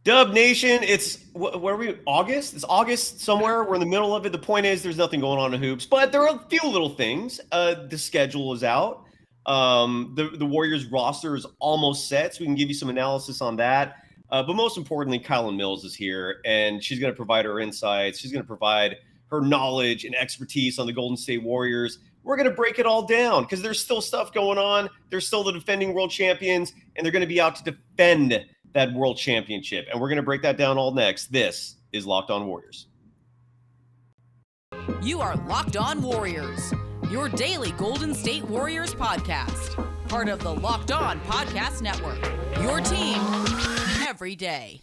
Dub Nation, it's where are we? August? It's August somewhere. We're in the middle of it. The point is, there's nothing going on in hoops, but there are a few little things. The schedule is out. The Warriors roster is almost set, so we can give you some analysis on that. But most importantly, Kylen Mills is here, and she's going to provide her insights. She's going to provide her knowledge and expertise on the Golden State Warriors. We're going to break it all down because there's still stuff going on. They're still the defending world champions, and they're going to be out to defend that world championship. And we're going to break that down all next. This is Locked On Warriors. You are Locked On Warriors, your daily Golden State Warriors podcast. Part of the Locked On Podcast Network, your team every day.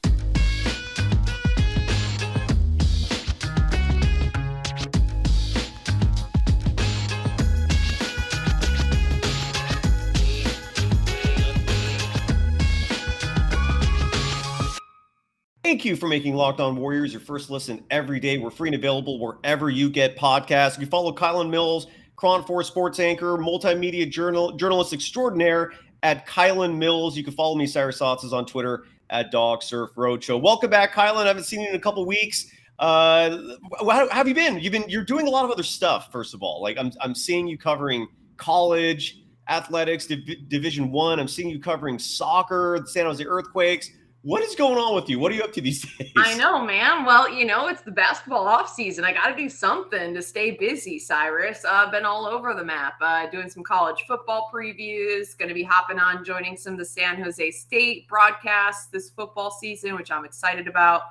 Thank you for making Locked On Warriors your first listen every day. We're free and available wherever you get podcasts. You follow Kylen Mills, KRON 4 sports anchor, multimedia journalist extraordinaire at Kylen Mills. You can follow me, Cyrus Saatsaz, on Twitter at Dog Surf Roadshow. Welcome back, Kylen. I haven't seen you in a couple weeks. How have you been? You're doing a lot of other stuff. First of all, like I'm seeing you covering college athletics, Division I. I'm seeing you covering soccer, the San Jose Earthquakes. What is going on with you? What are you up to these days? I know, man. Well, it's the basketball off season. I got to do something to stay busy, Cyrus. I've been all over the map, doing some college football previews, going to be hopping on, joining some of the San Jose State broadcasts this football season, which I'm excited about.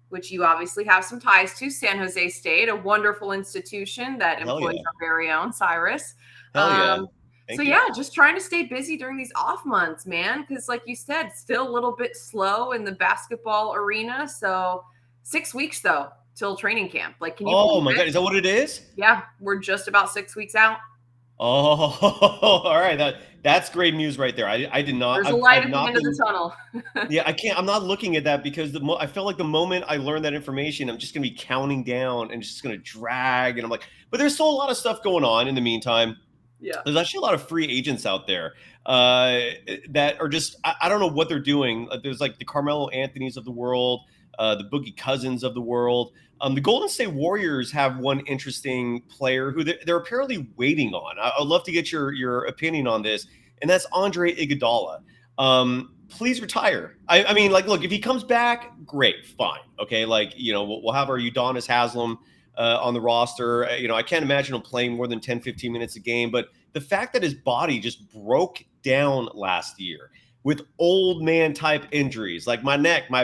Which you obviously have some ties to. San Jose State, a wonderful institution that employs our very own Cyrus. Just trying to stay busy during these off months, man, because like you said, still a little bit slow in the basketball arena. So 6 weeks, though, till training camp. Like, can you Oh, my God. Is that what it is? Yeah, we're just about 6 weeks out. Oh, all right. That's great news right there. I did not. There's a light at the end of the tunnel. Yeah, I can't. I'm not looking at that because I felt like the moment I learned that information, I'm just going to be counting down and it's just going to drag. And I'm like, but there's still a lot of stuff going on in the meantime. Yeah, there's actually a lot of free agents out there that are just, I don't know what they're doing. There's like the Carmelo Anthonys of the world, the Boogie Cousins of the world. The Golden State Warriors have one interesting player who they're apparently waiting on. I'd love to get your opinion on this, and that's Andre Iguodala. Please retire. I mean, like, look, if he comes back, great, fine. Okay, like, we'll have our Udonis Haslem on the roster. I can't imagine him playing more than 10, 15 minutes a game. But the fact that his body just broke down last year with old man type injuries, like my neck and my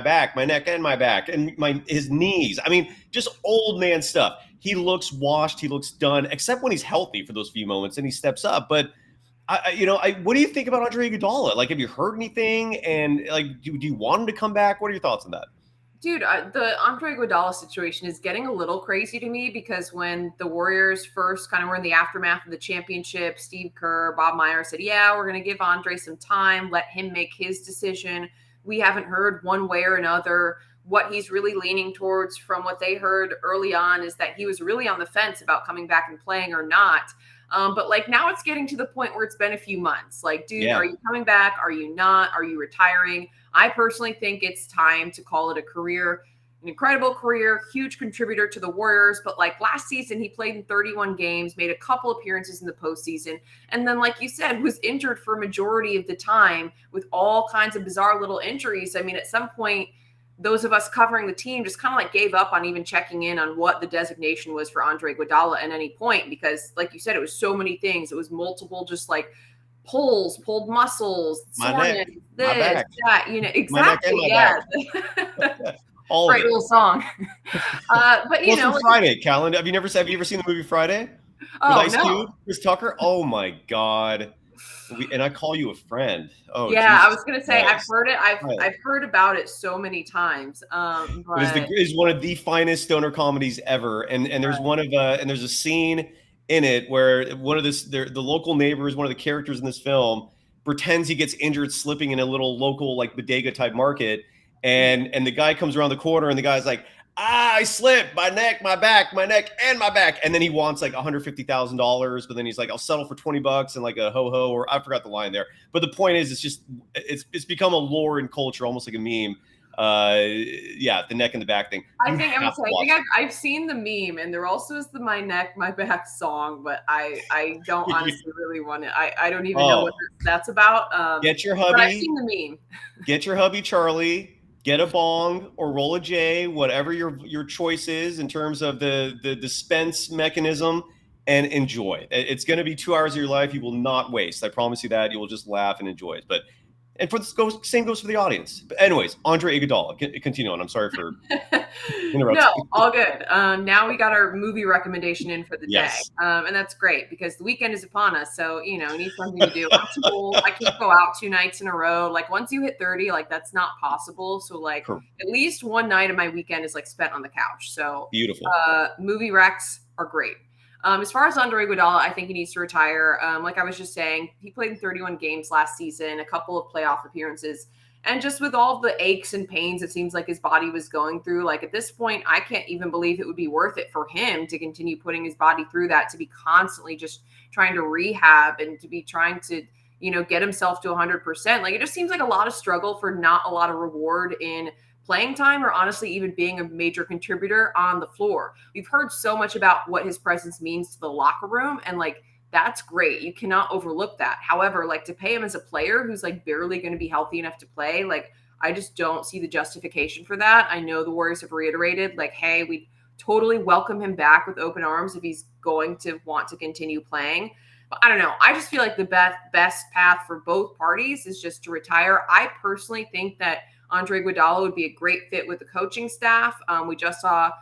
back, and his knees. I mean, just old man stuff. He looks washed. He looks done, except when he's healthy for those few moments and he steps up. But what do you think about Andre Iguodala? Like, have you heard anything? And like, do you want him to come back? What are your thoughts on that? Dude, the Andre Iguodala situation is getting a little crazy to me because when the Warriors first kind of were in the aftermath of the championship, Steve Kerr, Bob Myers said, yeah, we're going to give Andre some time, let him make his decision. We haven't heard one way or another. What he's really leaning towards from what they heard early on is that he was really on the fence about coming back and playing or not. But like now it's getting to the point where it's been a few months. Like, dude, Are you coming back? Are you not? Are you retiring? I personally think it's time to call it a career, an incredible career, huge contributor to the Warriors. But like last season, he played in 31 games, made a couple appearances in the postseason. And then, like you said, was injured for a majority of the time with all kinds of bizarre little injuries. I mean, at some point, those of us covering the team just kind of like gave up on even checking in on what the designation was for Andre Iguodala at any point, because like you said, it was so many things. It was multiple, just like pulled muscles, soreness, this, that, exactly. Yeah. All great little song. But Friday, Kylen, have you ever seen the movie Friday? Oh, with Ice Cube, Chris Tucker? Oh my God. And I call you a friend. Oh yeah, Jesus I was gonna say Christ. I've heard it. I've heard about it so many times. But it is one of the finest stoner comedies ever. And there's and there's a scene in it where one of the local neighbors, one of the characters in this film, pretends he gets injured slipping in a little local like bodega type market, and the guy comes around the corner and the guy's like, I slipped my neck, my back, my neck, and my back. And then he wants like $150,000, but then he's like, I'll settle for $20 and like a ho-ho, or I forgot the line there. But the point is, it's become a lore in culture, almost like a meme. Yeah, the neck and the back thing. I've seen the meme, and there also is the "My Neck, My Back" song, but I don't honestly really want it. I don't even know what that's about. Get your hubby. But I've seen the meme. Get your hubby Charlie. Get a bong or roll a J, whatever your choice is in terms of the dispense mechanism, and enjoy. It's going to be 2 hours of your life you will not waste. I promise you that. You will just laugh and enjoy it. And for the same goes for the audience. But anyways, Andre Iguodala, continue on. I'm sorry for interrupting. No, all good. Now we got our movie recommendation in for the day. And that's great because the weekend is upon us. So, you need something to do. I can't go out 2 nights in a row. Like once you hit 30, like that's not possible. So like at least one night of my weekend is like spent on the couch. So beautiful. Movie recs are great. As far as Andre Iguodala, I think he needs to retire. Like I was just saying, he played in 31 games last season, a couple of playoff appearances. And just with all the aches and pains it seems like his body was going through, like at this point, I can't even believe it would be worth it for him to continue putting his body through that, to be constantly just trying to rehab and to be trying to, get himself to 100%. Like it just seems like a lot of struggle for not a lot of reward in playing time, or honestly even being a major contributor on the floor. We've heard so much about what his presence means to the locker room, and like that's great. You cannot overlook that. However, like to pay him as a player who's like barely going to be healthy enough to play, like I just don't see the justification for that. I know the Warriors have reiterated like, hey, we totally welcome him back with open arms if he's going to want to continue playing. But I don't know. I just feel like the best path for both parties is just to retire. I personally think that Andre Iguodala would be a great fit with the coaching staff. We just saw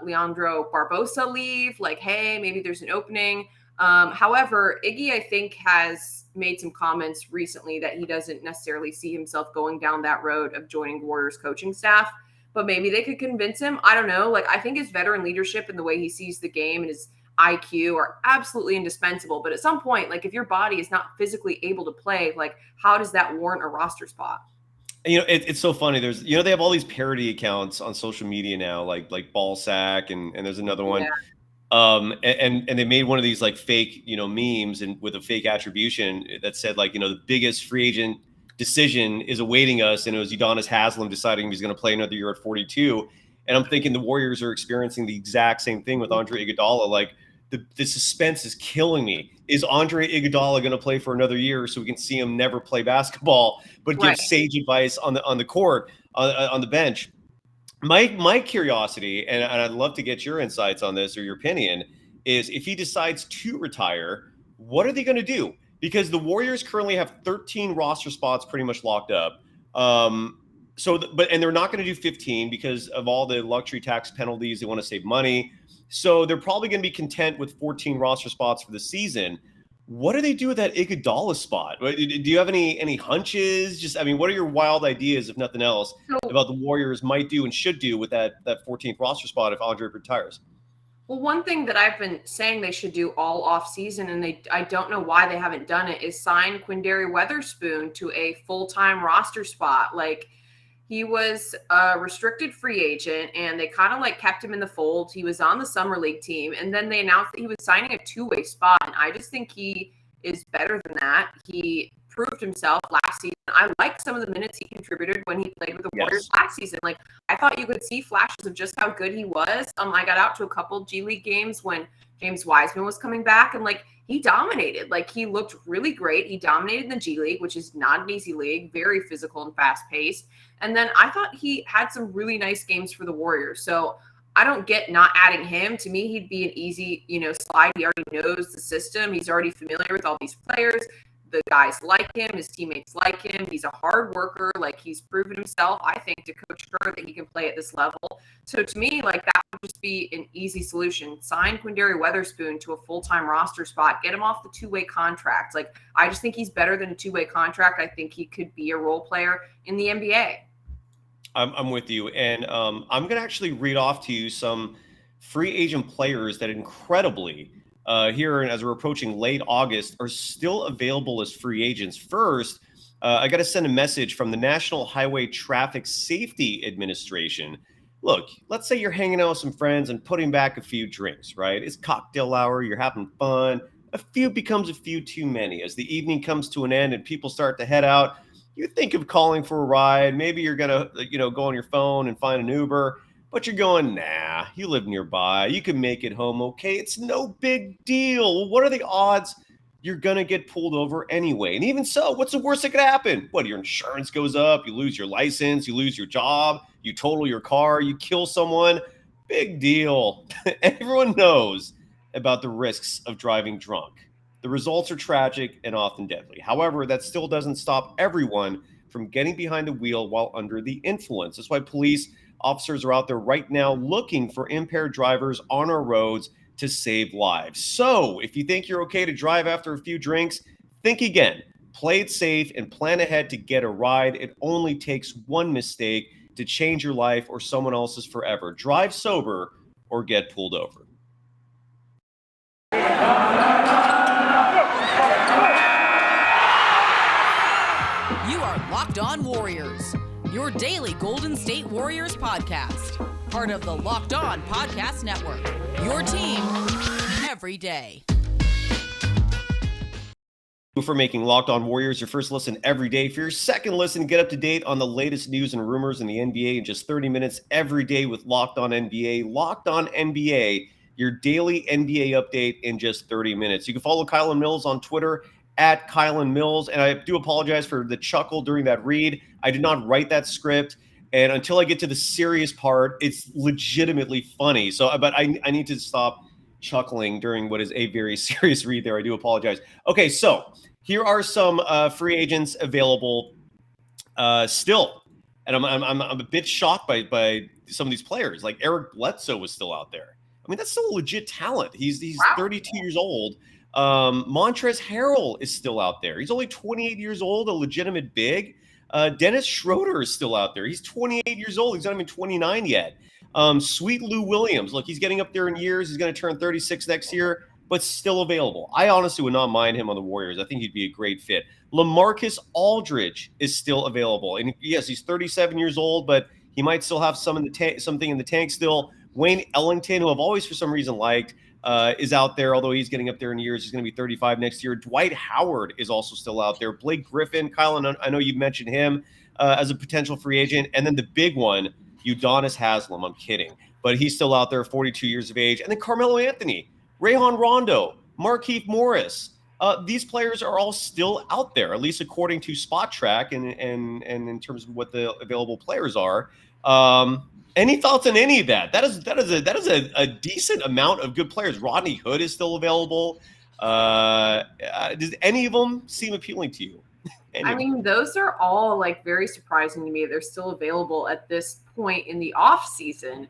Leandro Barbosa leave. Like, hey, maybe there's an opening. However, Iggy, I think, has made some comments recently that he doesn't necessarily see himself going down that road of joining the Warriors coaching staff. But maybe they could convince him. I don't know. Like, I think his veteran leadership and the way he sees the game and his IQ are absolutely indispensable. But at some point, like if your body is not physically able to play, like how does that warrant a roster spot? It's so funny. There's, they have all these parody accounts on social media now, like Ball Sack, and there's another one. Yeah. And they made one of these like fake, memes and with a fake attribution that said like, the biggest free agent decision is awaiting us. And it was Udonis Haslem deciding he's going to play another year at 42. And I'm thinking the Warriors are experiencing the exact same thing with Andre Iguodala. Like the suspense is killing me. Is Andre Iguodala going to play for another year so we can see him never play basketball, but give sage advice on the court, on the bench? My curiosity, and I'd love to get your insights on this or your opinion, is if he decides to retire, what are they going to do? Because the Warriors currently have 13 roster spots pretty much locked up. And they're not going to do 15 because of all the luxury tax penalties. They want to save money. So they're probably going to be content with 14 roster spots for the season. What do they do with that Iguodala spot? Do you have any hunches? What are your wild ideas, if nothing else, about the Warriors might do and should do with that 14th roster spot if Andre retires? Well, one thing that I've been saying they should do all off season, and I don't know why they haven't done it, is sign Quindary Weatherspoon to a full-time roster spot. Like, he was a restricted free agent, and they kind of like kept him in the fold. He was on the summer league team, and then they announced that he was signing a 2-way spot. And I just think he is better than that. He proved himself last season. I like some of the minutes he contributed when he played with the Warriors last season. Like I thought you could see flashes of just how good he was. I got out to a couple G League games when James Wiseman was coming back, and like he dominated. Like he looked really great. He dominated in the G League, which is not an easy league, very physical and fast paced. And then I thought he had some really nice games for the Warriors. So I don't get not adding him. To me, he'd be an easy, slide. He already knows the system. He's already familiar with all these players. The guys like him. His teammates like him. He's a hard worker. Like he's proven himself, I think, to Coach Kerr that he can play at this level. So to me, like that would just be an easy solution. Sign Quindary Weatherspoon to a full-time roster spot. Get him off the 2-way contract. Like I just think he's better than a 2-way contract. I think he could be a role player in the NBA. I'm with you. And I'm going to actually read off to you some free agent players that incredibly here, as we're approaching late August, are still available as free agents. First, I got to send a message from the National Highway Traffic Safety Administration. look, let's say you're hanging out with some friends and putting back a few drinks, right? It's cocktail hour, you're having fun. A few becomes a few too many. As the evening comes to an end and people start to head out, you think of calling for a ride. Maybe you're going to, go on your phone and find an Uber, but you're going, nah, you live nearby. You can make it home okay. It's no big deal. Well, what are the odds you're going to get pulled over anyway? And even so, what's the worst that could happen? What, your insurance goes up, you lose your license, you lose your job, you total your car, you kill someone. Big deal. Everyone knows about the risks of driving drunk. The results are tragic and often deadly. However, that still doesn't stop everyone from getting behind the wheel while under the influence. That's why police officers are out there right now looking for impaired drivers on our roads to save lives. So if you think you're okay to drive after a few drinks, think again. Play it safe and plan ahead to get a ride. It only takes one mistake to change your life or someone else's forever. Drive sober or get pulled over. You are Locked On Warriors, your daily Golden State Warriors podcast. Part of the Locked On Podcast Network, your team every day. For making Locked On Warriors your first listen every day. For your second listen, get up to date on the latest news and rumors in the NBA in just 30 minutes every day with Locked On NBA. Locked On NBA, your daily NBA update in just 30 minutes. You can follow Kylen Mills on Twitter at Kylen Mills. And I do apologize for the chuckle during that read. I did not write that script. And until I get to the serious part, it's legitimately funny. But I need to stop chuckling during what is a very serious read there. I do apologize. Okay, so here are some free agents available still. And I'm a bit shocked by some of these players. Like Eric Bledsoe was still out there. I mean, that's still a legit talent. He's 32 years old. Montrezl Harrell is still out there. He's only 28 years old, a legitimate big. Dennis Schroeder is still out there. He's 28 years old. He's not even 29 yet. Sweet Lou Williams. Look, he's getting up there in years. He's going to turn 36 next year, but still available. I honestly would not mind him on the Warriors. I think he'd be a great fit. LaMarcus Aldridge is still available. And yes, he's 37 years old, but he might still have something in the tank still. Wayne Ellington, who I've always for some reason liked, is out there, although he's getting up there in years. He's going to be 35 next year. Dwight Howard is also still out there. Blake Griffin, Kylen, I know you mentioned him as a potential free agent. And then the big one, Udonis Haslem. I'm kidding. But he's still out there, 42 years of age. And then Carmelo Anthony, Rajon Rondo, Markieff Morris. These players are all still out there, at least according to Spot Track and in terms of what the available players are. Any thoughts on any of that? That is a decent amount of good players. Rodney Hood is still available. Does any of them seem appealing to you? I mean, those are all like very surprising to me. They're still available at this point in the off season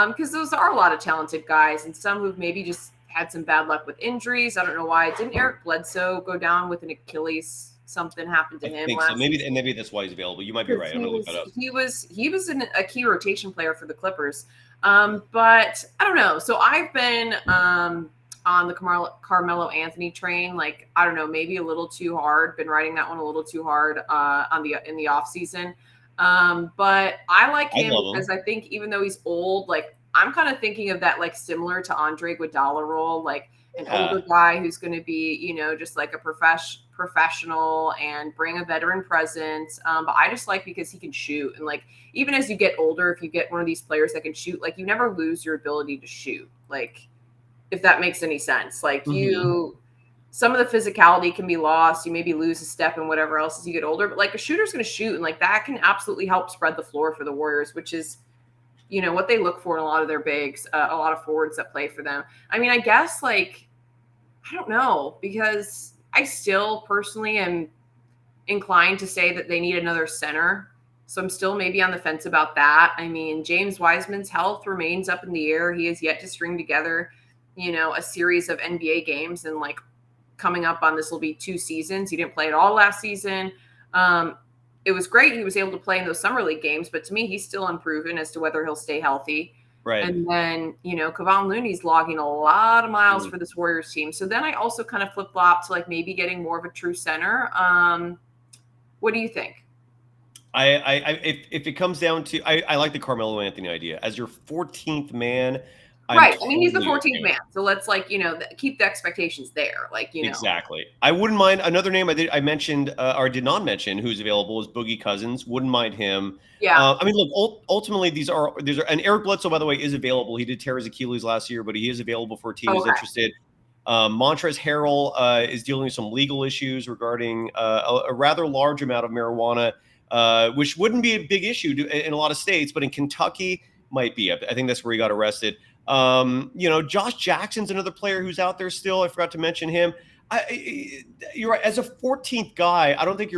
because those are a lot of talented guys and some who've maybe just had some bad luck with injuries. I don't know why. Didn't Eric Bledsoe go down with an Achilles? Something happened to him. I think so. Maybe that's why he's available. You might be right. I'm gonna look that up. He was a key rotation player for the Clippers. But I don't know. So I've been on the Carmelo Anthony train. Like, I don't know, maybe a little too hard. Been riding that one a little too hard in the off season. But I like him because I think even though he's old, like I'm kind of thinking of that like similar to Andre Iguodala role, like an older guy who's going to be, just like a professional and bring a veteran presence. But I just like because he can shoot. And like, even as you get older, if you get one of these players that can shoot, like you never lose your ability to shoot. Like, if that makes any sense, like some of the physicality can be lost. You maybe lose a step and whatever else as you get older, but like a shooter's going to shoot. And like that can absolutely help spread the floor for the Warriors, which is, what they look for in a lot of their bigs, a lot of forwards that play for them. I mean, I guess like, I don't know, because I still personally am inclined to say that they need another center. So I'm still maybe on the fence about that. I mean, James Wiseman's health remains up in the air. He has yet to string together, a series of NBA games. And like coming up on this will be 2 seasons. He didn't play at all last season. It was great. He was able to play in those summer league games, but to me, he's still unproven as to whether he'll stay healthy. Right. And then, Kevon Looney's logging a lot of miles for this Warriors team. So then I also kind of flip-flop to like maybe getting more of a true center. What do you think? If it comes down to, I like the Carmelo Anthony idea as your 14th man. Right. I mean, he's the Totally 14th okay. man. So let's keep the expectations there. Exactly. I wouldn't mind another name I mentioned or did not mention who's available is Boogie Cousins. Wouldn't mind him. Yeah. I mean, look, ultimately these are and Eric Bledsoe, by the way, is available. He did tear his Achilles last year, but he is available for a team who's interested. Montrezl Harrell is dealing with some legal issues regarding a rather large amount of marijuana, which wouldn't be a big issue in a lot of states, but in Kentucky might be. I think that's where he got arrested. Josh Jackson's another player who's out there still. I forgot to mention him. You're right. As a 14th guy, I don't think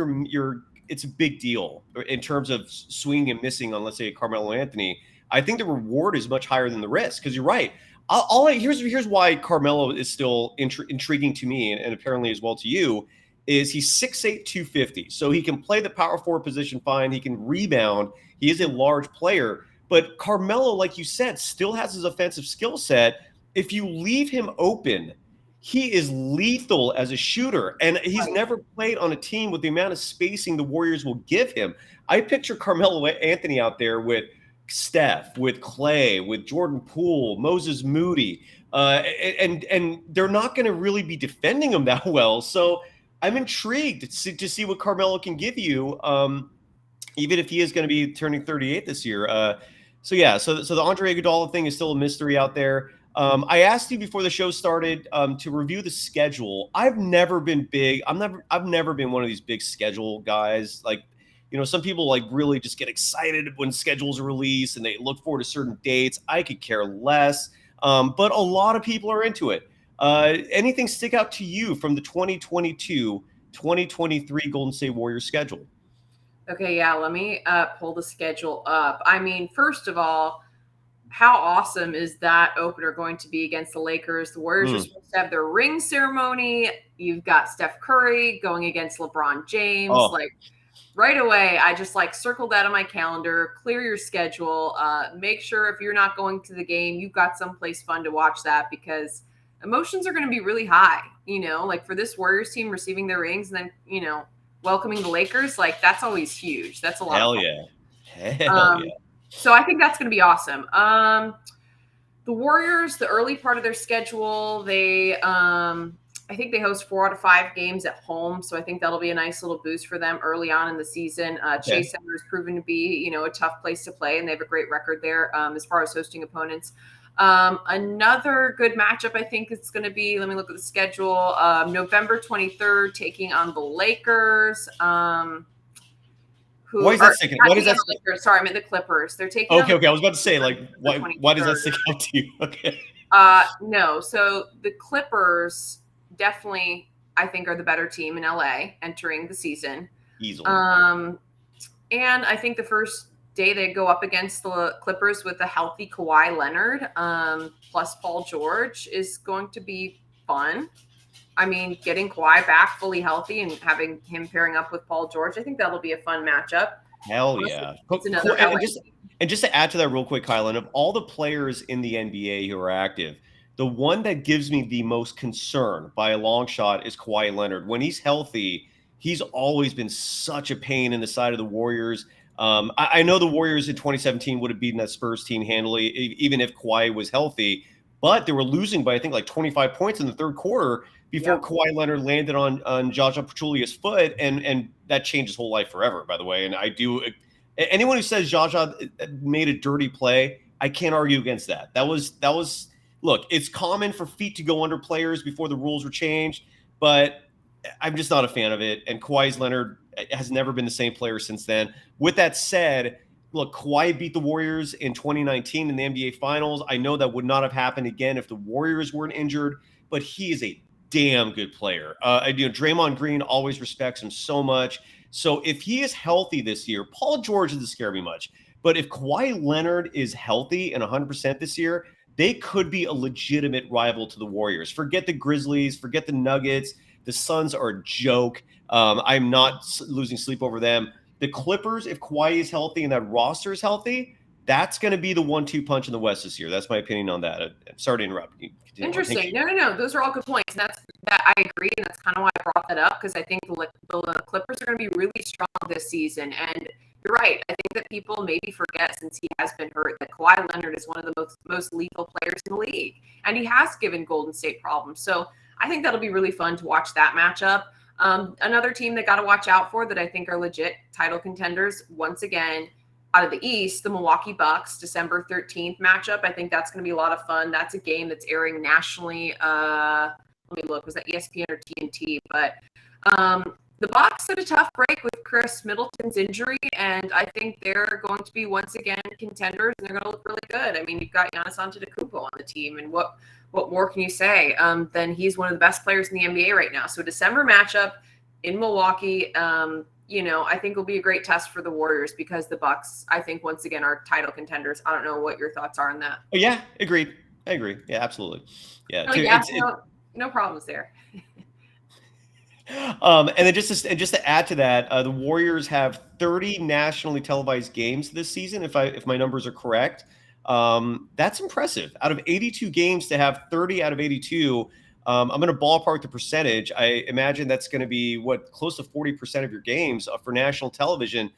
it's a big deal in terms of swinging and missing on, let's say, Carmelo Anthony. I think the reward is much higher than the risk because you're right. Here's why Carmelo is still intriguing to me and apparently as well to you is he's 6'8", 250. So he can play the power forward position fine. He can rebound. He is a large player. But Carmelo, like you said, still has his offensive skill set. If you leave him open, he is lethal as a shooter. And he's never played on a team with the amount of spacing the Warriors will give him. I picture Carmelo Anthony out there with Steph, with Clay, with Jordan Poole, Moses Moody. And they're not going to really be defending him that well. So I'm intrigued to see what Carmelo can give you, even if he is going to be turning 38 this year. So the Andre Iguodala thing is still a mystery out there. I asked you before the show started to review the schedule. I've never been big. I've never been one of these big schedule guys. Like, some people like really just get excited when schedules are released and they look forward to certain dates. I could care less. But a lot of people are into it. Anything stick out to you from the 2022-2023 Golden State Warriors schedule? Okay, yeah, let me pull the schedule up. I mean, first of all, how awesome is that opener going to be against the Lakers? The Warriors are supposed to have their ring ceremony. You've got Steph Curry going against LeBron James. Right away, I just circle that on my calendar, clear your schedule, make sure if you're not going to the game, you've got someplace fun to watch that because emotions are going to be really high, for this Warriors team receiving their rings and then, welcoming the Lakers, that's always huge. That's a lot of fun. Hell yeah. So I think that's going to be awesome. The Warriors, the early part of their schedule, they I think they host 4 out of 5 games at home. So I think that'll be a nice little boost for them early on in the season. Chase Center has proven to be, a tough place to play, and they have a great record there as far as hosting opponents. Another good matchup, I think it's going to be, let me look at the schedule, November 23rd, taking on the Lakers. Why is that sticking? What is that? Sorry, I meant the Clippers. They're taking. Okay. I was about to say, why does that stick out to you? Okay. No. So the Clippers definitely, I think, are the better team in LA entering the season. Easily. And I think the first day they go up against the Clippers with a healthy Kawhi Leonard, plus Paul George is going to be fun. I mean, getting Kawhi back fully healthy and having him pairing up with Paul George, I think that'll be a fun matchup. Hell yeah. It's another and just to add to that real quick, Kylen, of all the players in the NBA who are active, the one that gives me the most concern by a long shot is Kawhi Leonard. When he's healthy, he's always been such a pain in the side of the Warriors. I know the Warriors in 2017 would have beaten that Spurs team handily, even if Kawhi was healthy, but they were losing by, I think, 25 points in the third quarter before Kawhi Leonard landed on Jaja Pachulia's foot, and that changed his whole life forever, by the way. And anyone who says Jaja made a dirty play, I can't argue against that. That was look, it's common for feet to go under players before the rules were changed, but I'm just not a fan of it. And Kawhi Leonard has never been the same player since then. With that said, look, Kawhi beat the Warriors in 2019 in the NBA Finals. I know that would not have happened again if the Warriors weren't injured, but he is a damn good player. Draymond Green always respects him so much. So if he is healthy this year, Paul George doesn't scare me much. But if Kawhi Leonard is healthy and 100% this year, they could be a legitimate rival to the Warriors. Forget the Grizzlies, forget the Nuggets. The Suns are a joke. I'm not losing sleep over them. The Clippers, if Kawhi is healthy and that roster is healthy, that's going to be the 1-2 punch in the West this year. That's my opinion on that. I'm sorry to interrupt. Interesting. No. Those are all good points. And that I agree. And that's kind of why I brought that up, because I think the Clippers are going to be really strong this season. And you're right. I think that people maybe forget, since he has been hurt, that Kawhi Leonard is one of the most lethal players in the league, and he has given Golden State problems. So I think that'll be really fun to watch that matchup. Another team that got to watch out for that I think are legit title contenders, once again, out of the East, the Milwaukee Bucks, December 13th matchup. I think that's going to be a lot of fun. That's a game that's airing nationally. Let me look. Was that ESPN or TNT? But the Bucks had a tough break with Chris Middleton's injury, and I think they're going to be once again contenders, and they're going to look really good. I mean, you've got Giannis Antetokounmpo on the team, and what more can you say? Then he's one of the best players in the NBA right now. So December matchup in Milwaukee, I think will be a great test for the Warriors, because the Bucks, I think, once again, are title contenders. I don't know what your thoughts are on that. Oh, yeah, agreed. I agree. Yeah, absolutely. Yeah, no problems there. And then just to add to that, the Warriors have 30 nationally televised games this season, if my numbers are correct. That's impressive. Out of 82 games, to have 30 out of 82. I'm going to ballpark the percentage. I imagine that's going to be close to 40% of your games for national television.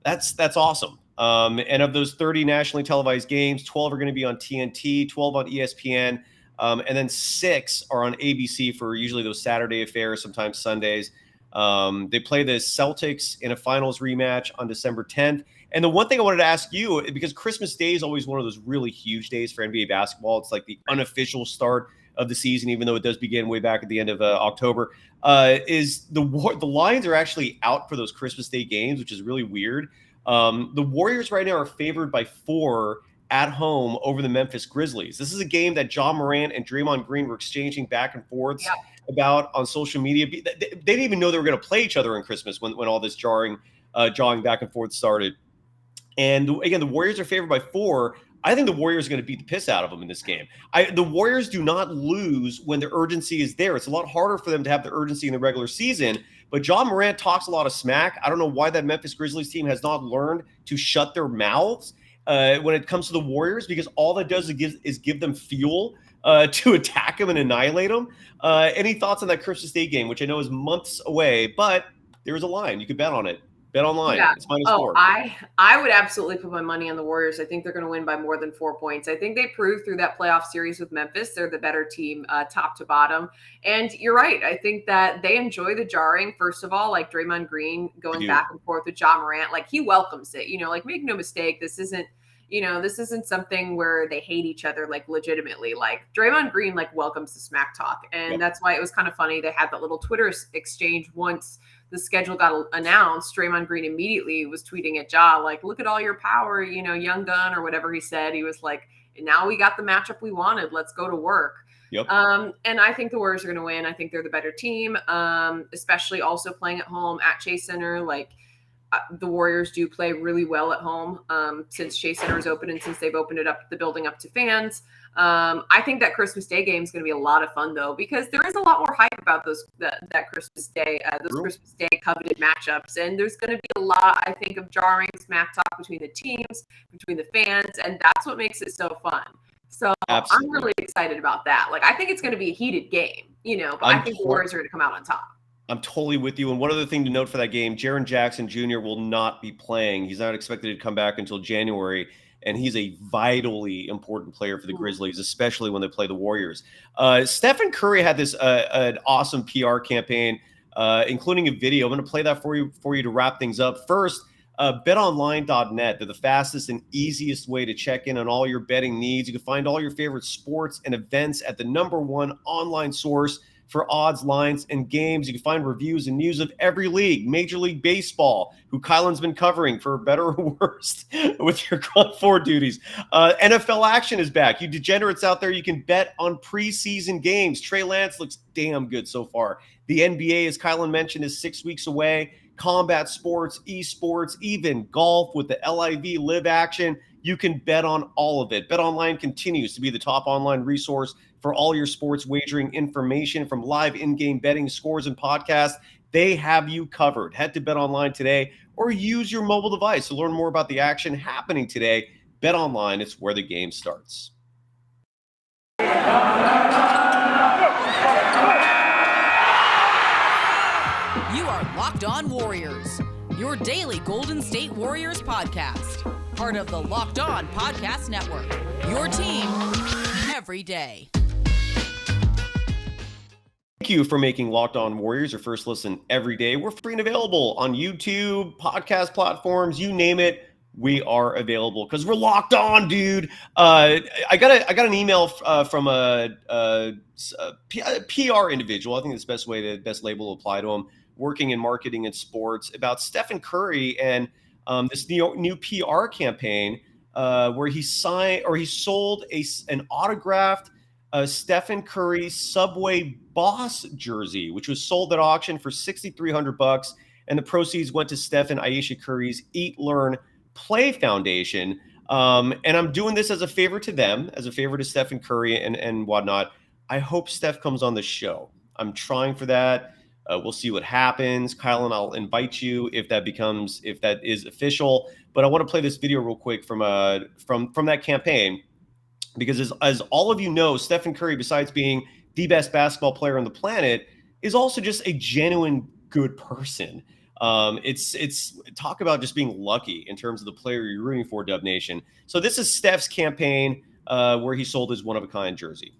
That's awesome. And of those 30 nationally televised games, 12 are going to be on TNT, 12 on ESPN. And then 6 are on ABC for usually those Saturday affairs, sometimes Sundays. They play the Celtics in a finals rematch on December 10th. And the one thing I wanted to ask you, because Christmas Day is always one of those really huge days for NBA basketball. It's like the unofficial start of the season, even though it does begin way back at the end of October, is the Lions are actually out for those Christmas Day games, which is really weird. The Warriors right now are favored by 4 at home over the Memphis Grizzlies. This is a game that John Morant and Draymond Green were exchanging back and forth about on social media. They didn't even know they were going to play each other on Christmas when all this jawing back and forth started. And again, the Warriors are favored by 4. I think the Warriors are going to beat the piss out of them in this game. The Warriors do not lose when the urgency is there. It's a lot harder for them to have the urgency in the regular season. But John Morant talks a lot of smack. I don't know why that Memphis Grizzlies team has not learned to shut their mouths when it comes to the Warriors, because all that does is give them fuel to attack them and annihilate them. Any thoughts on that Christmas Day game, which I know is months away, but there's a line. You could bet on it. BetOnline. Yeah. It's -4. I would absolutely put my money on the Warriors. I think they're going to win by more than 4 points. I think they proved through that playoff series with Memphis they're the better team, top to bottom. And you're right. I think that they enjoy the jarring. First of all, like Draymond Green going back and forth with John Morant, like he welcomes it. Like make no mistake, this isn't something where they hate each other, like legitimately. Like Draymond Green like welcomes the smack talk, and that's why it was kind of funny. They had that little Twitter exchange once the schedule got announced. Draymond Green immediately was tweeting at Ja, like, look at all your power, young gun, or whatever he said. He was like, now we got the matchup we wanted. Let's go to work. Yep. And I think the Warriors are going to win. I think they're the better team, especially also playing at home at Chase Center. Like the Warriors do play really well at home since Chase Center is open and since they've opened it up, the building up to fans. I think that Christmas Day game is going to be a lot of fun, though, because there is a lot more hype about that Christmas Day, Christmas Day coveted matchups. And there's going to be a lot, I think, of jarring smack talk between the teams, between the fans, and that's what makes it so fun. So Absolutely. I'm really excited about that. Like, I think it's going to be a heated game, but I think the Warriors are going to come out on top. I'm totally with you. And one other thing to note for that game, Jaren Jackson Jr. will not be playing. He's not expected to come back until January. And he's a vitally important player for the Grizzlies, especially when they play the Warriors. Stephen Curry had this an awesome PR campaign, including a video. I'm going to play that for you to wrap things up. First, betonline.net. They're the fastest and easiest way to check in on all your betting needs. You can find all your favorite sports and events at the #1 online source for odds, lines, and games. You can find reviews and news of every league. Major League Baseball, who Kylen's been covering for better or worse with your Front 4 duties. NFL action is back. You degenerates out there, you can bet on preseason games. Trey Lance looks damn good so far. The NBA, as Kylen mentioned, is 6 weeks away. Combat sports, esports, even golf with the LIV live action. You can bet on all of it. BetOnline continues to be the top online resource for all your sports wagering information, from live in-game betting, scores, and podcasts. They have you covered. Head to BetOnline today or use your mobile device to learn more about the action happening today. BetOnline, it's where the game starts. You are Locked On Warriors, your daily Golden State Warriors podcast. Part of the Locked On Podcast Network, your team every day. Thank you for making Locked On Warriors your first listen every day. We're free and available on YouTube, podcast platforms, you name it. We are available because we're locked on, dude. I got an email from a PR individual. I think that's the best label to apply to him, working in marketing and sports, about Stephen Curry and this new PR campaign where he sold an autographed Stephen Curry Subway Boss jersey, which was sold at auction for $6,300, and the proceeds went to Stephen Ayesha Curry's Eat, Learn, Play Foundation. And I'm doing this as a favor to them, as a favor to Stephen Curry and whatnot. I hope Steph comes on the show. I'm trying for that. We'll see what happens. Kylen, I'll invite you if that is official. But I want to play this video real quick from that campaign, because as all of you know, Stephen Curry, besides being the best basketball player on the planet, is also just a genuine good person. It's talk about just being lucky in terms of the player you're rooting for, Dub Nation. So this is Steph's campaign where he sold his one-of-a-kind jersey.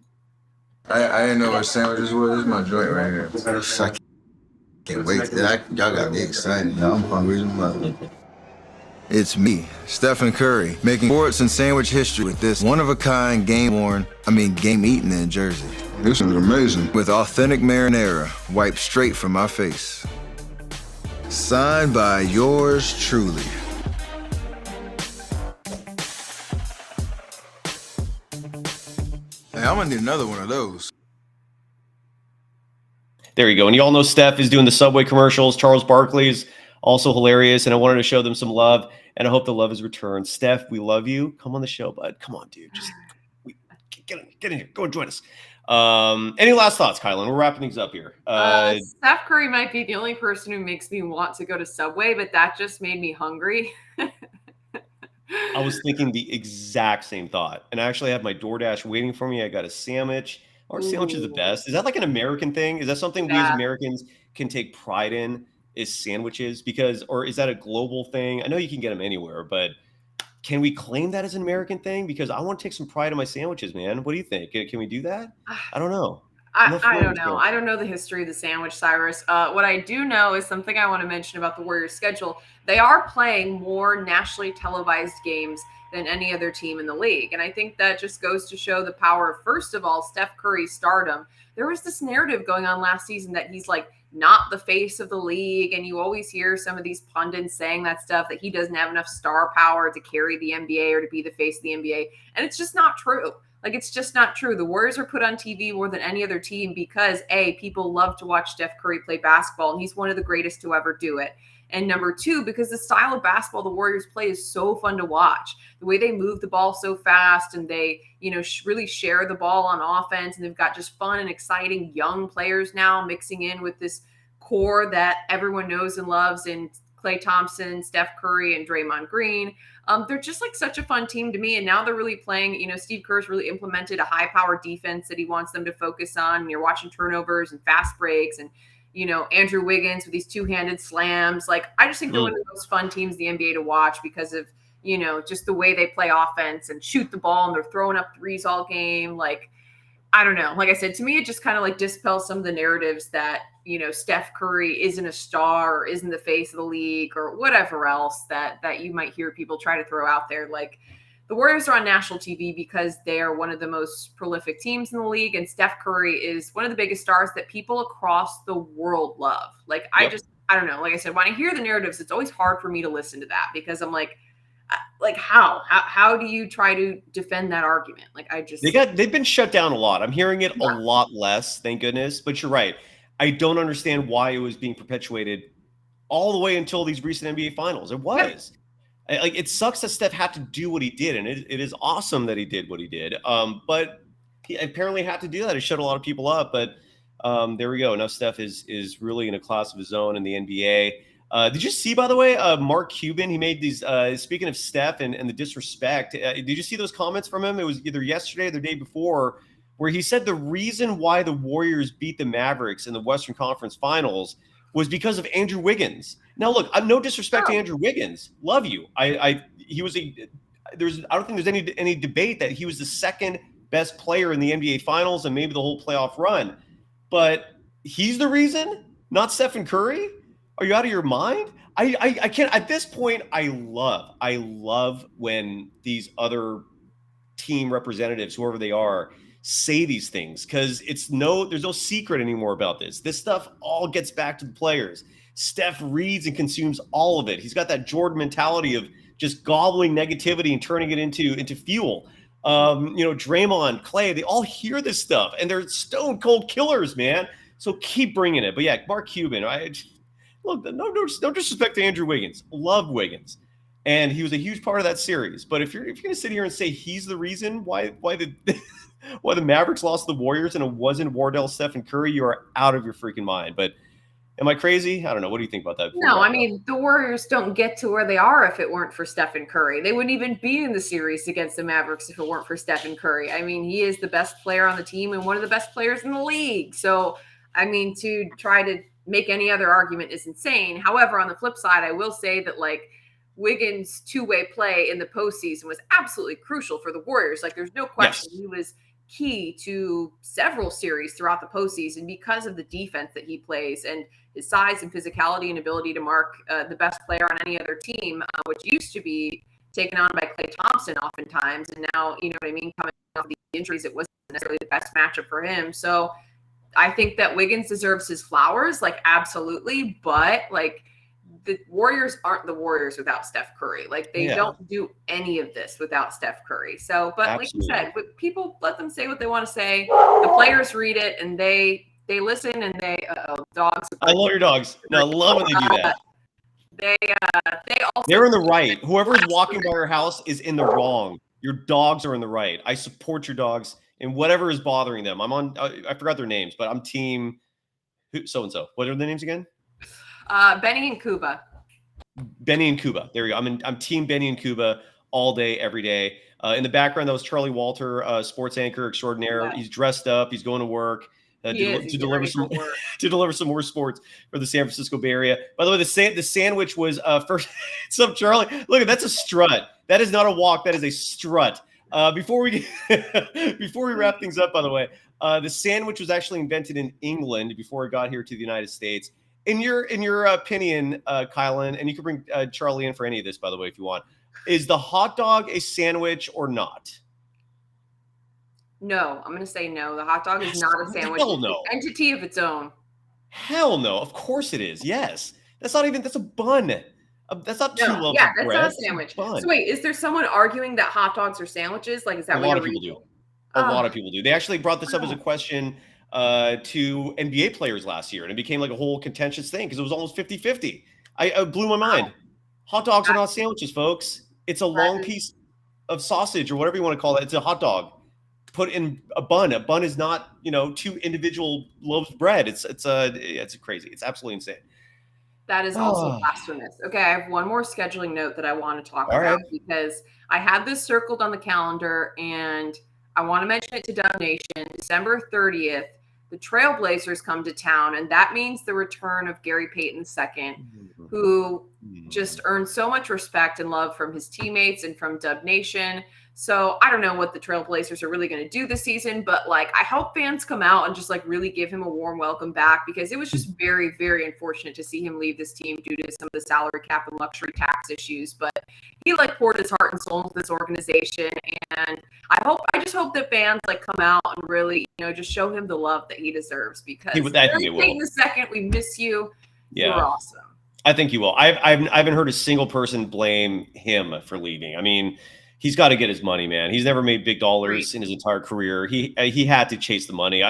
I didn't know what sandwiches was. This is my joint right here. I can't wait. Y'all got me excited. Now I'm hungry as well. It's me, Stephen Curry, making sports and sandwich history with this one-of-a-kind game-eating in jersey. This is amazing. With authentic marinara wiped straight from my face. Signed by yours truly. Hey, I'm gonna need another one of those. There you go. And you all know Steph is doing the Subway commercials. Charles Barkley's also hilarious, and I wanted to show them some love, and I hope the love is returned. Steph, we love you. Come on the show, bud. Come on, dude. Just get in here. Go and join us. Any last thoughts, Kylen? We're wrapping things up here. Steph Curry might be the only person who makes me want to go to Subway, but that just made me hungry. I was thinking the exact same thought, and I actually have my DoorDash waiting for me. I got a sandwich. Our sandwich is the best. Is that like an American thing? Is that something we as Americans can take pride in, is sandwiches? Or is that a global thing? I know you can get them anywhere, but can we claim that as an American thing? Because I want to take some pride in my sandwiches, man. What do you think? Can we do that? I don't know. I don't know. I don't know the history of the sandwich, Cyrus. What I do know is something I want to mention about the Warriors' schedule. They are playing more nationally televised games than any other team in the league. And I think that just goes to show the power of, first of all, Steph Curry's stardom. There was this narrative going on last season that he's like not the face of the league. And you always hear some of these pundits saying that stuff, that he doesn't have enough star power to carry the NBA or to be the face of the NBA. And it's just not true. Like, it's just not true. The Warriors are put on TV more than any other team because, A, people love to watch Steph Curry play basketball, and he's one of the greatest to ever do it. And number two, because the style of basketball the Warriors play is so fun to watch. The way they move the ball so fast, and they, really share the ball on offense. And they've got just fun and exciting young players now mixing in with this core that everyone knows and loves in Klay Thompson, Steph Curry, and Draymond Green. They're just like such a fun team to me. And now they're really playing, Steve Kerr's really implemented a high-powered defense that he wants them to focus on. And you're watching turnovers and fast breaks, and Andrew Wiggins with these two-handed slams. Like, I just think they're one of the most fun teams in the NBA to watch because of, just the way they play offense and shoot the ball, and they're throwing up threes all game. Like, I don't know. Like I said, to me, it just kind of like dispels some of the narratives that, Steph Curry isn't a star or isn't the face of the league or whatever else that you might hear people try to throw out there. Like, the Warriors are on national TV because they are one of the most prolific teams in the league. And Steph Curry is one of the biggest stars that people across the world love. Like, I don't know. Like I said, when I hear the narratives, it's always hard for me to listen to that because I'm like how do you try to defend that argument? Like, they've been shut down a lot. I'm hearing it a lot less, thank goodness. But you're right. I don't understand why it was being perpetuated all the way until these recent NBA finals. It was. Like, it sucks that Steph had to do what he did, and it is awesome that he did what he did. But he apparently had to do that. It shut a lot of people up. But there we go. Now Steph is really in a class of his own in the NBA. Did you see, by the way, Mark Cuban? He made these. Speaking of Steph and the disrespect, did you see those comments from him? It was either yesterday or the day before, where he said the reason why the Warriors beat the Mavericks in the Western Conference Finals was because of Andrew Wiggins. Now, look, no disrespect to Andrew Wiggins. Love you. I don't think there's any debate that he was the second best player in the NBA Finals and maybe the whole playoff run. But he's the reason, not Stephen Curry? Are you out of your mind? I can't. At this point, I love when these other team representatives, whoever they are, say these things, because there's no secret anymore about this. This stuff all gets back to the players. Steph reads and consumes all of it. He's got that Jordan mentality of just gobbling negativity and turning it into fuel. Draymond, Clay, they all hear this stuff and they're stone cold killers, man. So keep bringing it. But yeah, Mark Cuban, look, no disrespect to Andrew Wiggins. Love Wiggins. And he was a huge part of that series. But if you're going to sit here and say he's the reason why the Mavericks lost to the Warriors and it wasn't Wardell, Stephen Curry, you are out of your freaking mind. But am I crazy? I don't know. What do you think about that? No, I mean, the Warriors don't get to where they are if it weren't for Stephen Curry. They wouldn't even be in the series against the Mavericks if it weren't for Stephen Curry. I mean, he is the best player on the team and one of the best players in the league. So, I mean, to try to make any other argument is insane. However, on the flip side, I will say that, like, Wiggins' two-way play in the postseason was absolutely crucial for the Warriors. Like, there's no question. Yes. He was key to several series throughout the postseason because of the defense that he plays and his size and physicality and ability to mark the best player on any other team, which used to be taken on by Klay Thompson oftentimes. And now, you know what I mean, coming off the injuries, it wasn't necessarily the best matchup for him. So I think that Wiggins deserves his flowers, like, absolutely. But, like, the Warriors aren't the Warriors without Steph Curry. Like, they don't do any of this without Steph Curry. So, but absolutely. Like you said, people let them say what they want to say. The players read it and they listen and dogs. I love your dogs. No, I love when they do that. They're in the right. Whoever's walking by your house is in the wrong. Your dogs are in the right. I support your dogs and whatever is bothering them. I forgot their names, but I'm team so-and-so. What are their names again? Benny and Cuba. Benny and Cuba. There you go. I'm team Benny and Cuba all day, every day. In the background, that was Charlie Walter, sports anchor extraordinaire. Yeah. He's dressed up. He's going to work to deliver some more sports for the San Francisco Bay Area. By the way, the sandwich was first. What's up, Charlie? Look, that's a strut. That is not a walk. That is a strut. Before we wrap things up, by the way, the sandwich was actually invented in England before it got here to the United States. In your opinion, Kylen, and you can bring Charlie in for any of this, by the way, if you want, is the hot dog a sandwich or not? No, I'm going to say no. The hot dog is not a sandwich. Hell no. It's an entity of its own. Hell no. Of course it is. Yes. That's a bun. That's not two loaves yeah, of that's bread. Not a sandwich. So wait, is there someone arguing that hot dogs are sandwiches? Like, is that what you're reading? A lot of people do. They actually brought this up as a question to NBA players last year, and it became like a whole contentious thing because it was almost 50-50. I blew my mind. Hot dogs are not sandwiches, folks. It's a long piece of sausage or whatever you want to call it. It's a hot dog put in a bun. A bun is not, two individual loaves of bread. It's crazy. It's absolutely insane. That is also blasphemous. Okay, I have one more scheduling note that I want to talk about because I had this circled on the calendar and I want to mention it to Dub Nation. December 30th, the Trailblazers come to town, and that means the return of Gary Payton II, who just earned so much respect and love from his teammates and from Dub Nation. So I don't know what the Trailblazers are really going to do this season, but like I hope fans come out and just like really give him a warm welcome back because it was just very, very unfortunate to see him leave this team due to some of the salary cap and luxury tax issues. But he like poured his heart and soul into this organization, and I just hope that fans like come out and really just show him the love that he deserves because Payton II, we miss you. Yeah. You're awesome. I think he will. I haven't heard a single person blame him for leaving. I mean, he's got to get his money, man. He's never made big dollars in his entire career. He had to chase the money.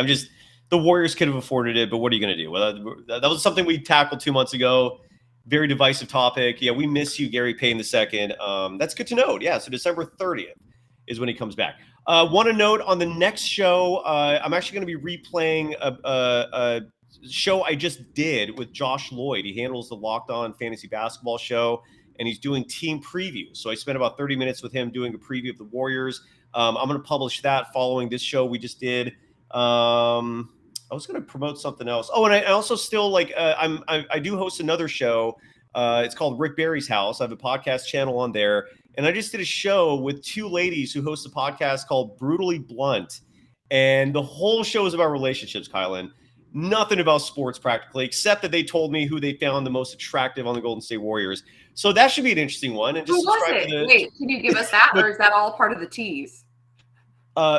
The Warriors could have afforded it, but what are you going to do? Well, that was something we tackled 2 months ago. Very divisive topic. Yeah, we miss you, Gary Payton II. That's good to note. Yeah, so December 30th is when he comes back. Want to note on the next show, I'm actually going to be replaying a show I just did with Josh Lloyd. He handles the Locked On Fantasy Basketball show, and he's doing team previews. So I spent about 30 minutes with him doing a preview of the Warriors. I'm going to publish that following this show we just did. I was going to promote something else. Oh, and I also still like I do host another show. It's called Rick Barry's House. I have a podcast channel on there, and I just did a show with two ladies who host a podcast called Brutally Blunt, and the whole show is about relationships, Kylen. Nothing about sports practically, except that they told me who they found the most attractive on the Golden State Warriors. So that should be an interesting one. And just who was it? Wait, can you give us that, or is that all part of the tease?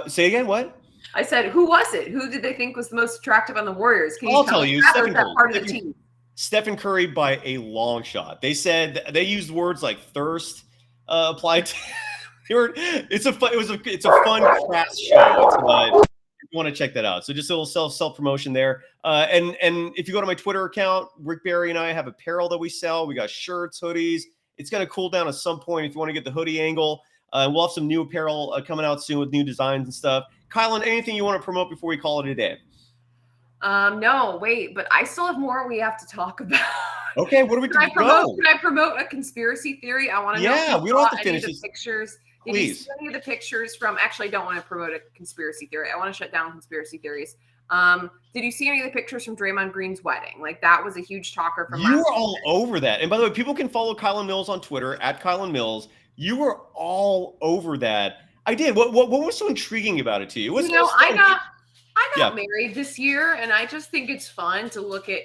Say again, what? I said, who was it? Who did they think was the most attractive on the Warriors? Can I'll tell you, Stephen Curry. Part of the team? Stephen Curry by a long shot. They said they used words like thirst applied to. It's a fun crass show. If you want to check that out, so just a little self promotion there. And if you go to my Twitter account, Rick Barry and I have apparel that we sell. We got shirts, hoodies. It's going to cool down at some point if you want to get the hoodie angle. We'll have some new apparel coming out soon with new designs and stuff. Kylen, anything you want to promote before we call it a day? No, wait, but I still have more we have to talk about. Okay, what do we do? Can I promote a conspiracy theory? I want to know. Yeah, we don't have to finish this. Pictures. Did Please. you see any of the pictures from? Actually, I don't want to promote a conspiracy theory. I want to shut down conspiracy theories. Did you see any of the pictures from Draymond Green's wedding? Like that was a huge talker from. You were all over that. And by the way, people can follow Kylen Mills on Twitter at Kylen Mills. You were all over that. I did. What was so intriguing about it to you? I got married this year, and I just think it's fun to look at,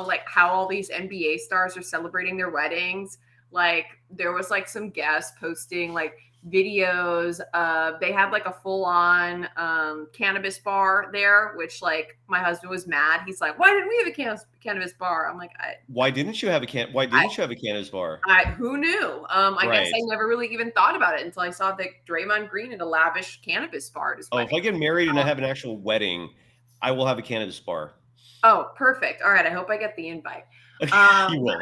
like how all these NBA stars are celebrating their weddings. Like there was like some guests posting like videos. They had like a full-on cannabis bar there, which like my husband was mad. He's like, "Why didn't we have a cannabis bar?" I'm like, "Why didn't you have a cannabis bar?" Who knew? I guess I never really even thought about it until I saw that Draymond Green had a lavish cannabis bar. If I get married and I have an actual wedding, I will have a cannabis bar. Oh, perfect. All right. I hope I get the invite. You will.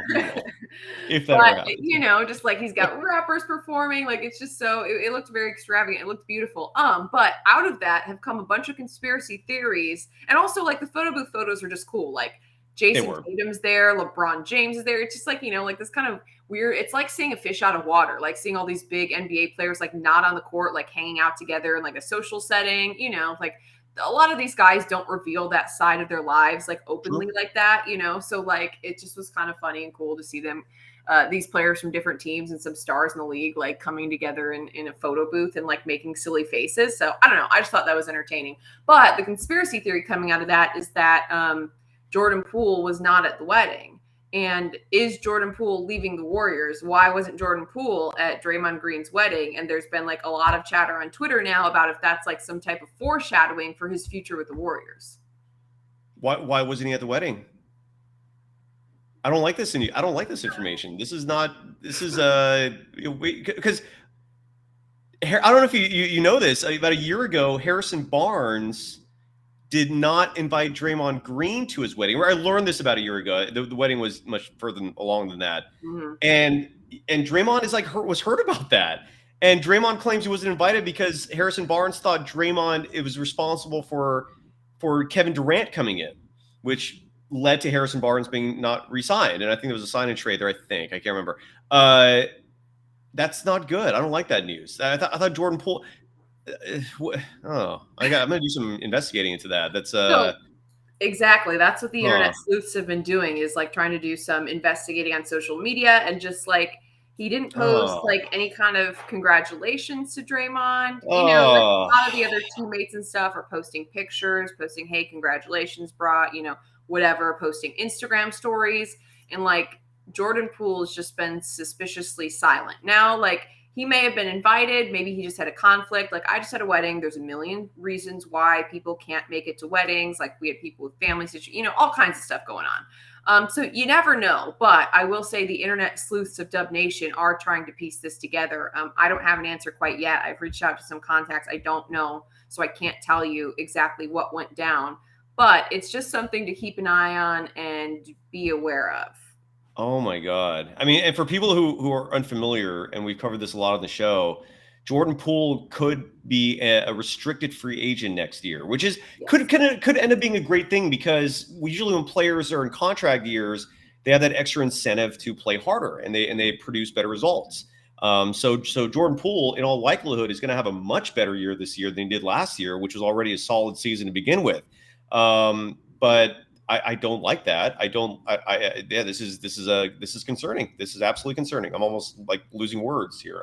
If that ever happens. Just like he's got rappers performing, like it's just so it looked very extravagant. It looked beautiful. But out of that have come a bunch of conspiracy theories, and also like the photo booth photos are just cool. Like Jason Tatum's there, LeBron James is there. It's just like like this kind of weird. It's like seeing a fish out of water, like seeing all these big NBA players like not on the court, like hanging out together in like a social setting. Like. A lot of these guys don't reveal that side of their lives like openly like that, so like it just was kind of funny and cool to see them, these players from different teams and some stars in the league like coming together in a photo booth and like making silly faces. So I don't know, I just thought that was entertaining. But the conspiracy theory coming out of that is that Jordan Poole was not at the wedding. And is Jordan Poole leaving the Warriors? Why wasn't Jordan Poole at Draymond Green's wedding? And there's been like a lot of chatter on Twitter now about if that's like some type of foreshadowing for his future with the Warriors. Why wasn't he at the wedding? I don't like this information. This is because I don't know if you know this. About a year ago, Harrison Barnes did not invite Draymond Green to his wedding. I learned this about a year ago. The wedding was much further along than that. Mm-hmm. And Draymond was hurt about that. And Draymond claims he wasn't invited because Harrison Barnes thought Draymond was responsible for Kevin Durant coming in, which led to Harrison Barnes being not re-signed. And I think there was a sign and trade there. I can't remember. That's not good. I don't like that news. I thought Jordan Poole. I'm gonna do some investigating into that. That's exactly. That's what the internet sleuths have been doing, is like trying to do some investigating on social media, and just like he didn't post like any kind of congratulations to Draymond. Like a lot of the other teammates and stuff are posting pictures, posting, "Hey, congratulations, bro," whatever, posting Instagram stories, and like Jordan Poole has just been suspiciously silent. Now, like he may have been invited. Maybe he just had a conflict. Like I just had a wedding. There's a million reasons why people can't make it to weddings. Like we had people with family situations, all kinds of stuff going on. So you never know. But I will say the internet sleuths of Dub Nation are trying to piece this together. I don't have an answer quite yet. I've reached out to some contacts. I don't know. So I can't tell you exactly what went down. But it's just something to keep an eye on and be aware of. Oh my God. I mean, and for people who are unfamiliar, and we've covered this a lot on the show, Jordan Poole could be a restricted free agent next year, which is could end up being a great thing, because usually when players are in contract years, they have that extra incentive to play harder and they produce better results. So Jordan Poole, in all likelihood, is going to have a much better year this year than he did last year, which was already a solid season to begin with. But I don't like that. Yeah, this is concerning. This is absolutely concerning. I'm almost like losing words here.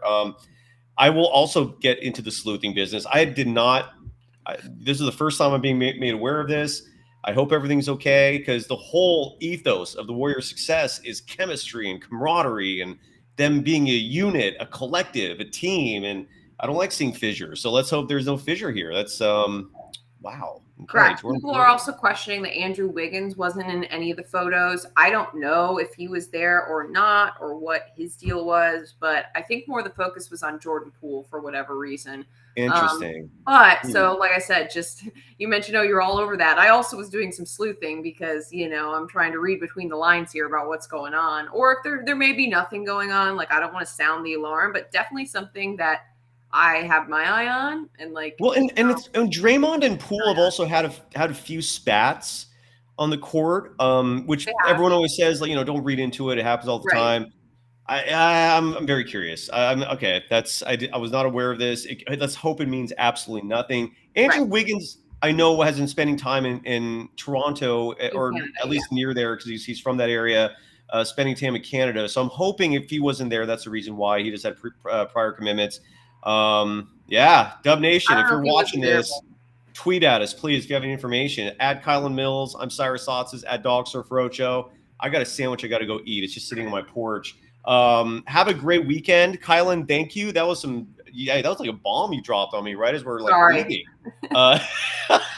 I will also get into the sleuthing business. This is the first time I'm being made aware of this. I hope everything's okay, because the whole ethos of the Warriors' success is chemistry and camaraderie and them being a unit, a collective, a team. And I don't like seeing fissures. So let's hope there's no fissure here. That's wow. Okay, Correct. Jordan People Poole. are also questioning that Andrew Wiggins wasn't in any of the photos. I don't know if he was there or not, or what his deal was, but I think more the focus was on Jordan Poole for whatever reason. Interesting. But so, like I said, just you mentioned, you're all over that. I also was doing some sleuthing because, I'm trying to read between the lines here about what's going on, or if there may be nothing going on. Like, I don't want to sound the alarm, but definitely something that I have my eye on. And Draymond and Poole have also had a few spats on the court, which everyone always says, like, don't read into it. It happens all the time. I'm very curious. I'm okay. I was not aware of this. Let's hope it means absolutely nothing. Andrew Wiggins, I know, has been spending time in Toronto, or Canada, at least near there, because he's from that area, spending time in Canada. So I'm hoping if he wasn't there, that's the reason why. He just had prior commitments. Dub Nation, if you're watching this, tweet at us, please, if you have any information. At Kylen Mills, I'm Cyrus Saatsaz, at Dog Surf Rocho. I got a sandwich I got to go eat. It's just sitting on my porch. Have a great weekend. Kylen, thank you. That was that was like a bomb you dropped on me right as we're leaving. I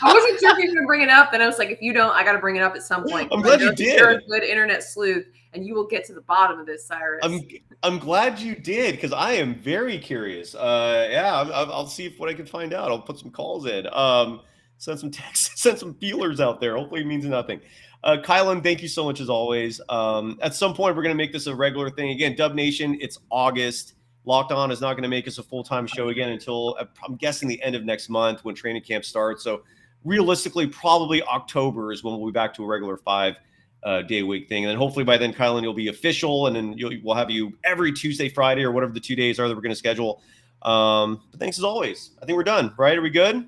wasn't sure if you were going to bring it up. Then I was like, if you don't, I got to bring it up at some point. I'm glad you did. You're a good internet sleuth, and you will get to the bottom of this, Cyrus. I'm glad you did, because I am very curious. I'll see what I can find out. I'll put some calls in. Send some texts, send some feelers out there. Hopefully it means nothing. Kylen, thank you so much as always. At some point, we're going to make this a regular thing. Again, Dub Nation, it's August. Locked On is not going to make us a full-time show again until, I'm guessing, the end of next month when training camp starts. So realistically, probably October is when we'll be back to a regular 5-day week thing. And then hopefully by then, Kylen, you'll be official, and then we'll have you every Tuesday, Friday, or whatever the 2 days are that we're going to schedule. But thanks as always. I think we're done, right? Are we good?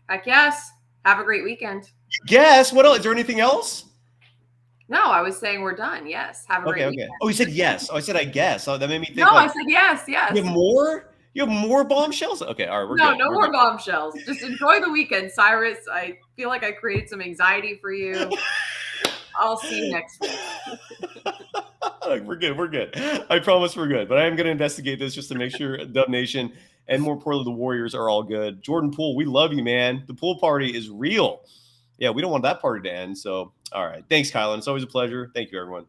Heck yes. Have a great weekend. Yes. What else? Is there anything else? No, I was saying we're done. Yes. Have a great weekend. Oh, you said yes. Oh, I said I guess. Oh, that made me think. No, I said yes. You have more? You have more bombshells? Okay. All right. We're good. No more bombshells. Just enjoy the weekend, Cyrus. I feel like I created some anxiety for you. I'll see you next week. We're good. I promise we're good. But I am going to investigate this just to make sure Dub Nation and, more importantly, the Warriors are all good. Jordan Poole, we love you, man. The pool party is real. Yeah, we don't want that party to end. So, all right. Thanks, Kylen. It's always a pleasure. Thank you, everyone.